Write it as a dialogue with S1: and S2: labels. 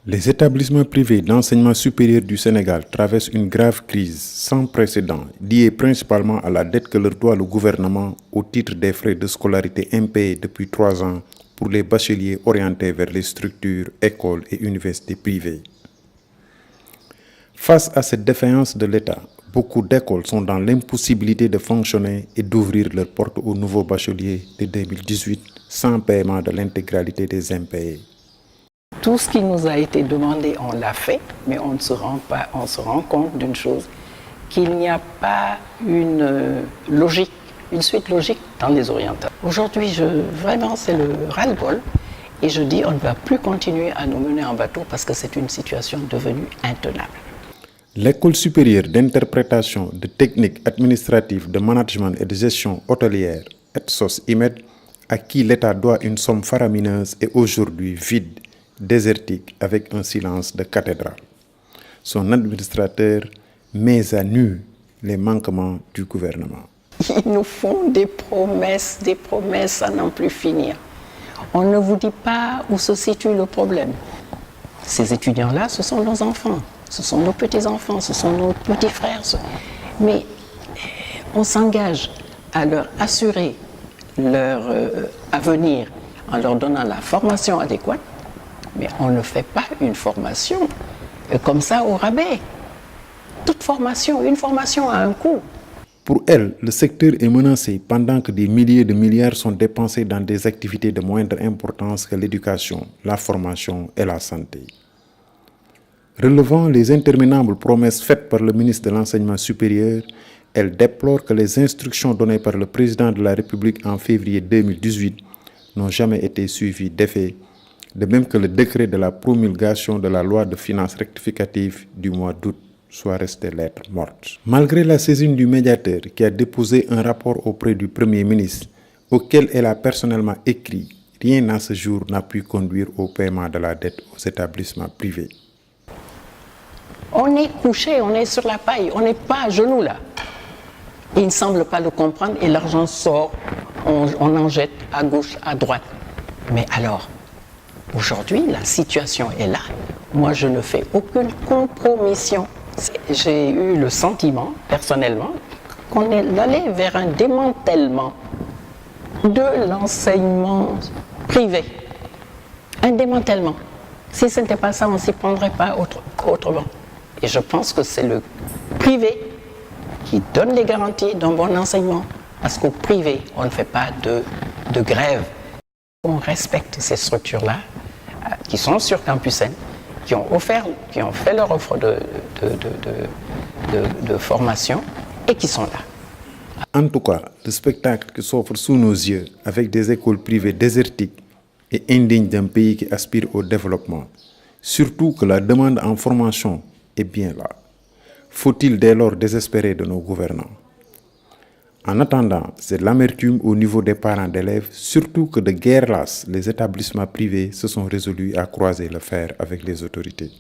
S1: Les établissements privés d'enseignement supérieur du Sénégal traversent une grave crise sans précédent liée principalement à la dette que leur doit le gouvernement au titre des frais de scolarité impayés depuis 3 ans pour les bacheliers orientés vers les structures, écoles et universités privées. Face à cette défaillance de l'État, beaucoup d'écoles sont dans l'impossibilité de fonctionner et d'ouvrir leurs portes aux nouveaux bacheliers de 2018 sans paiement de l'intégralité des impayés.
S2: Tout ce qui nous a été demandé, on l'a fait, mais on se rend compte d'une chose, qu'il n'y a pas une suite logique dans les orientations. Aujourd'hui, vraiment, c'est le ras-le-bol, et je dis, on ne va plus continuer à nous mener en bateau parce que c'est une situation devenue intenable.
S1: L'école supérieure d'interprétation de techniques administratives, de management et de gestion hôtelière, ETSOS-IMED, à qui l'État doit une somme faramineuse, est aujourd'hui vide, désertique, avec un silence de cathédrale. Son administrateur met à nu les manquements du gouvernement.
S2: Ils nous font des promesses à n'en plus finir. On ne vous dit pas où se situe le problème. Ces étudiants-là, ce sont nos enfants, ce sont nos petits-enfants, ce sont nos petits frères. Mais on s'engage à leur assurer leur avenir en leur donnant la formation adéquate, mais on ne fait pas une formation comme ça au rabais. Toute formation, une formation a un coût.
S1: Pour elle, le secteur est menacé pendant que des milliers de milliards sont dépensés dans des activités de moindre importance que l'éducation, la formation et la santé. Relevant les interminables promesses faites par le ministre de l'Enseignement supérieur, elle déplore que les instructions données par le président de la République en février 2018 n'ont jamais été suivies d'effet, de même que le décret de la promulgation de la loi de finances rectificative du mois d'août soit resté lettre morte. Malgré la saisine du médiateur qui a déposé un rapport auprès du Premier ministre, auquel elle a personnellement écrit, rien à ce jour n'a pu conduire au paiement de la dette aux établissements privés.
S2: On est couché, on est sur la paille, on n'est pas à genoux là. Ils ne semblent pas le comprendre et l'argent sort, on en jette à gauche, à droite. Mais alors, aujourd'hui, la situation est là. Moi, je ne fais aucune compromission. J'ai eu le sentiment, personnellement, qu'on est allé vers un démantèlement de l'enseignement privé. Un démantèlement. Si ce n'était pas ça, on ne s'y prendrait pas autrement. Et je pense que c'est le privé qui donne les garanties d'un bon enseignement. Parce qu'au privé, on ne fait pas de grève. On respecte ces structures-là, qui sont sur Campus N, qui ont fait leur offre de formation et qui sont là.
S1: En tout cas, le spectacle qui s'offre sous nos yeux avec des écoles privées désertiques et indignes d'un pays qui aspire au développement, surtout que la demande en formation est bien là. Faut-il dès lors désespérer de nos gouvernants? En attendant, c'est l'amertume au niveau des parents d'élèves, surtout que de guerre lasse, les établissements privés se sont résolus à croiser le fer avec les autorités.